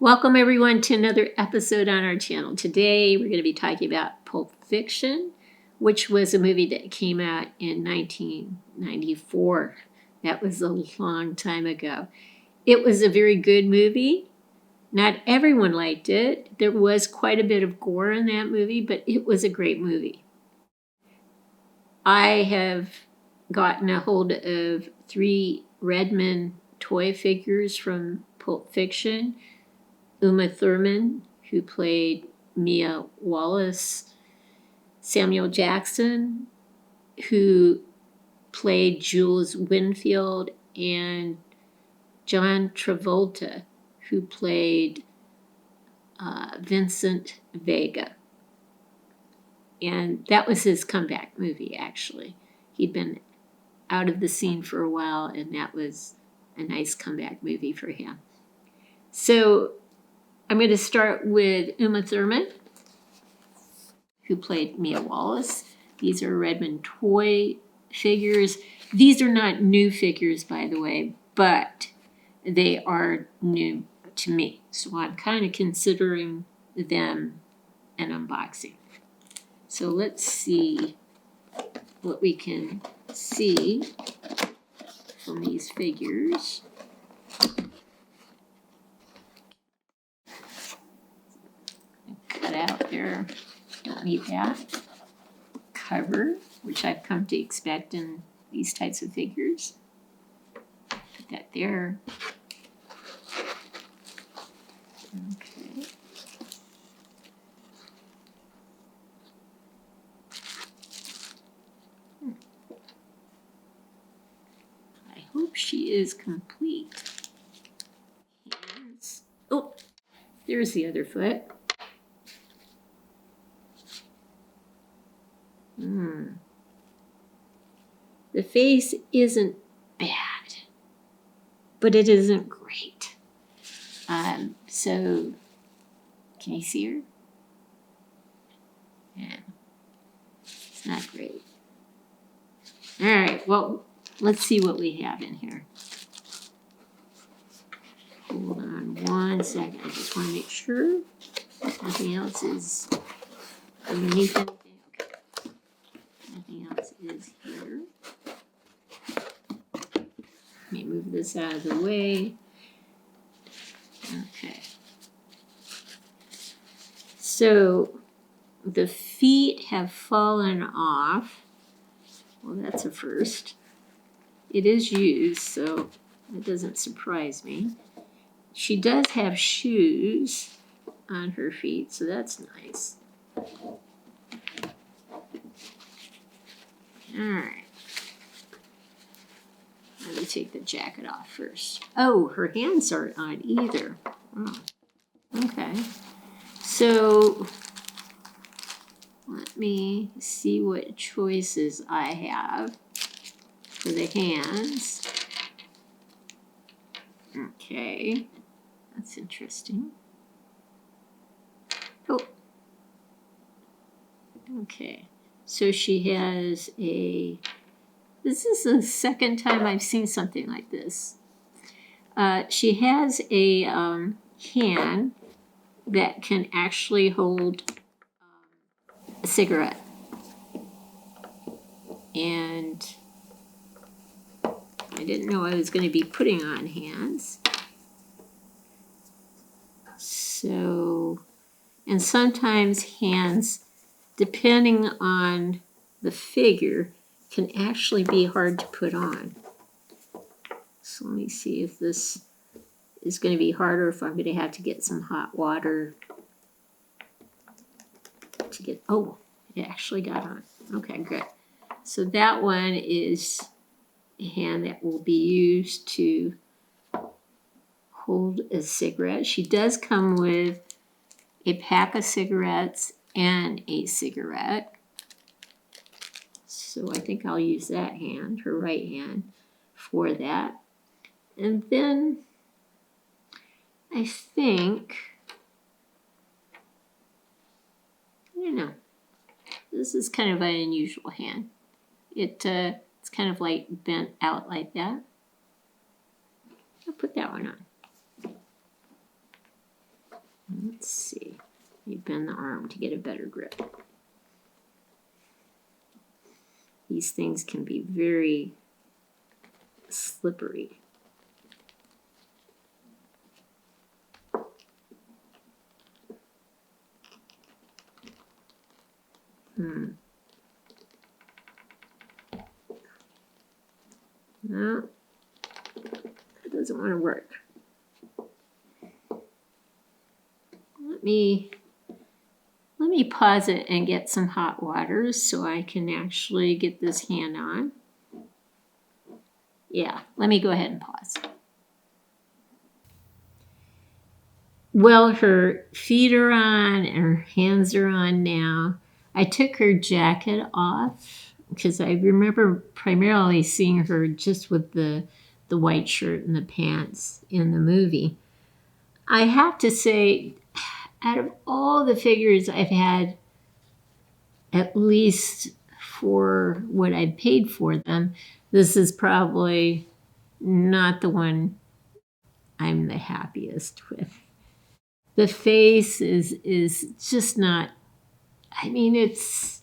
Welcome everyone to another episode on our channel. Today we're going to be talking about Pulp Fiction, which was a movie that came out in 1994. That was a long time ago. It was a very good movie. Not everyone liked it. There was quite a bit of gore in that movie, but it was a great movie. I have gotten a hold of 3 Redman Toy figures from Pulp Fiction. Uma Thurman, who played Mia Wallace, Samuel Jackson, who played Jules Winnfield, and John Travolta, who played Vincent Vega. And that was his comeback movie, actually. He'd been out of the scene for a while, and that was a nice comeback movie for him. So I'm going to start with Uma Thurman, who played Mia Wallace. These are Redman Toy figures. These are not new figures, by the way, but they are new to me. So I'm kind of considering them an unboxing. So let's see what we can see from these figures. Out there, don't need that cover, which I've come to expect in these types of figures. Put that there. Okay. I hope she is complete. Hands. Oh, there's the other foot. The face isn't bad, but it isn't great. So, can you see her? Yeah, it's not great. All right, well, let's see what we have in here. Hold on one second. I just want to make sure nothing else is underneath anything. Okay. Nothing else is here. Let me move this out of the way. Okay. So the feet have fallen off. Well, that's a first. It is used, so that doesn't surprise me. She does have shoes on her feet, so that's nice. All right. Let me take the jacket off first. Oh, her hands aren't on either. Oh, okay. So let me see what choices I have for the hands. Okay, that's interesting. Oh, okay. So she has a... This is the second time I've seen something like this. She has a hand that can actually hold a cigarette. And I didn't know I was going to be putting on hands. So, and sometimes hands, depending on the figure, can actually be hard to put on. So let me see if this is going to be harder, if I'm going to have to get some hot water to get, oh, it actually got on. Okay, good. So that one is a hand that will be used to hold a cigarette. She does come with a pack of cigarettes and a cigarette. So I think I'll use that hand, her right hand, for that. And then I think, I don't know, this is kind of an unusual hand. It's kind of like bent out like that. I'll put that one on. Let's see. You bend the arm to get a better grip. These things can be very slippery. No, that doesn't want to work. Let me pause it and get some hot water so I can actually get this hand on. Yeah, let me go ahead and pause. Well, her feet are on and her hands are on now. I took her jacket off because I remember primarily seeing her just with the white shirt and the pants in the movie. I have to say, out of all the figures I've had, at least for what I paid for them, this is probably not the one I'm the happiest with. The face is just not, I mean, it's,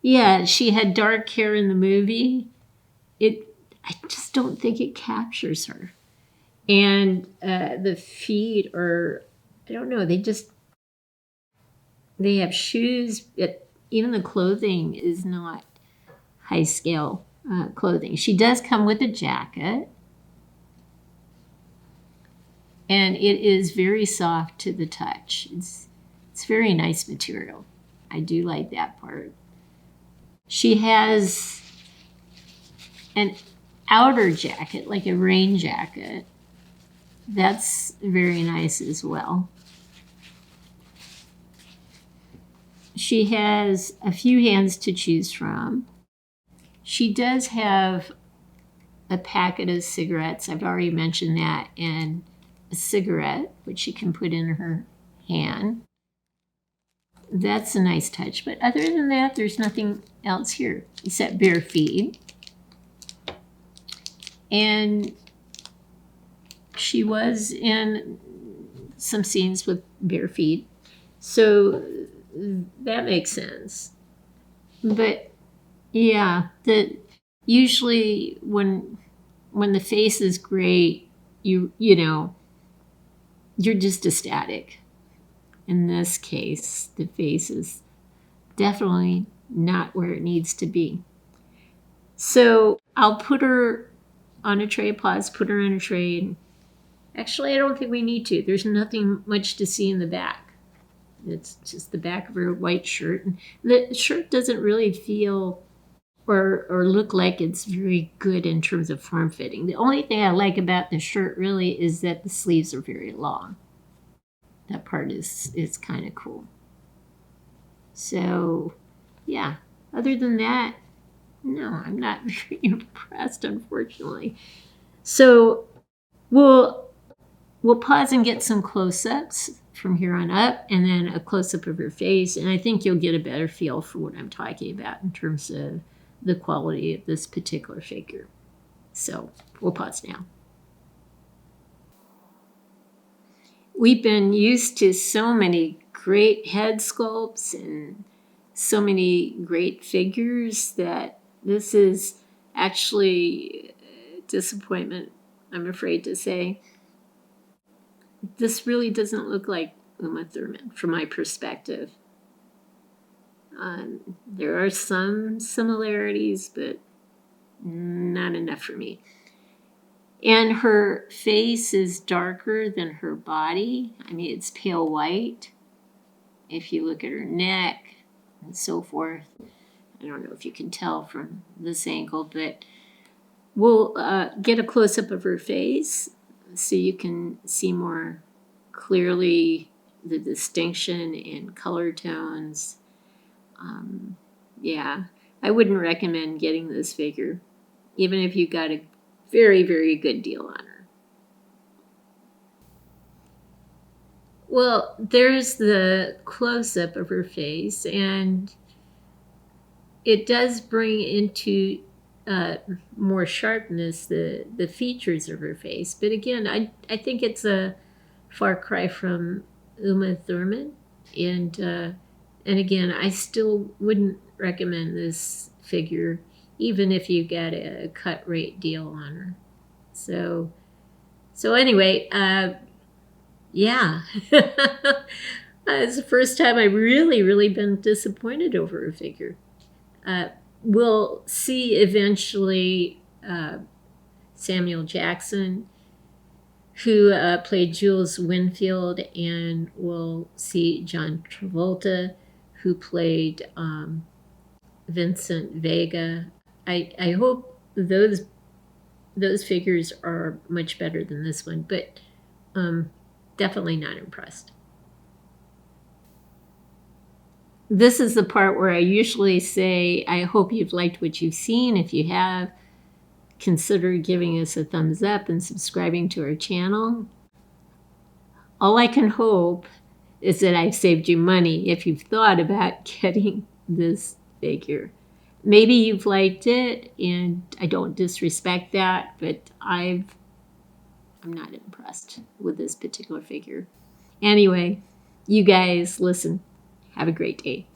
yeah, she had dark hair in the movie. I just don't think it captures her. And the feet are, I don't know, they have shoes. Even the clothing is not high scale clothing. She does come with a jacket. And it is very soft to the touch. It's very nice material. I do like that part. She has an outer jacket, like a rain jacket. That's very nice as well. She has a few hands to choose from. She does have a packet of cigarettes. I've already mentioned that, and a cigarette, which she can put in her hand. That's a nice touch. But other than that, there's nothing else here except bare feet. And she was in some scenes with bare feet. So that makes sense. But yeah, usually when the face is great, you know, you're just ecstatic. In this case, the face is definitely not where it needs to be. So I'll put her on a tray, put her on a tray. Actually, I don't think we need to. There's nothing much to see in the back. It's just the back of her white shirt. And the shirt doesn't really feel or look like it's very good in terms of form fitting. The only thing I like about the shirt really is that the sleeves are very long. That part is kind of cool. So, yeah, other than that, no, I'm not very impressed, unfortunately. So we'll pause and get some close-ups from here on up, and then a close-up of her face, and I think you'll get a better feel for what I'm talking about in terms of the quality of this particular figure. So we'll pause now. We've been used to so many great head sculpts and so many great figures that this is actually a disappointment, I'm afraid to say. This really doesn't look like Uma Thurman from my perspective. There are some similarities, but not enough for me. And her face is darker than her body. I mean, it's pale white. If you look at her neck and so forth, I don't know if you can tell from this angle, but we'll get a close-up of her face so you can see more clearly the distinction in color tones. Yeah, I wouldn't recommend getting this figure, even if you got a very, very good deal on her. Well, there's the close-up of her face, and it does bring into more sharpness the features of her face. But again, I think it's a far cry from Uma Thurman. And again, I still wouldn't recommend this figure, even if you get a cut rate deal on her. So anyway, yeah. It's the first time I've really been disappointed over a figure. We'll see eventually Samuel Jackson, who played Jules Winnfield, and we'll see John Travolta, who played Vincent Vega. I hope those figures are much better than this one, but definitely not impressed. This is the part where I usually say, I hope you've liked what you've seen. If you have, consider giving us a thumbs up and subscribing to our channel. All I can hope is that I've saved you money if you've thought about getting this figure. Maybe you've liked it, and I don't disrespect that, but I'm not impressed with this particular figure. Anyway, you guys, listen, have a great day.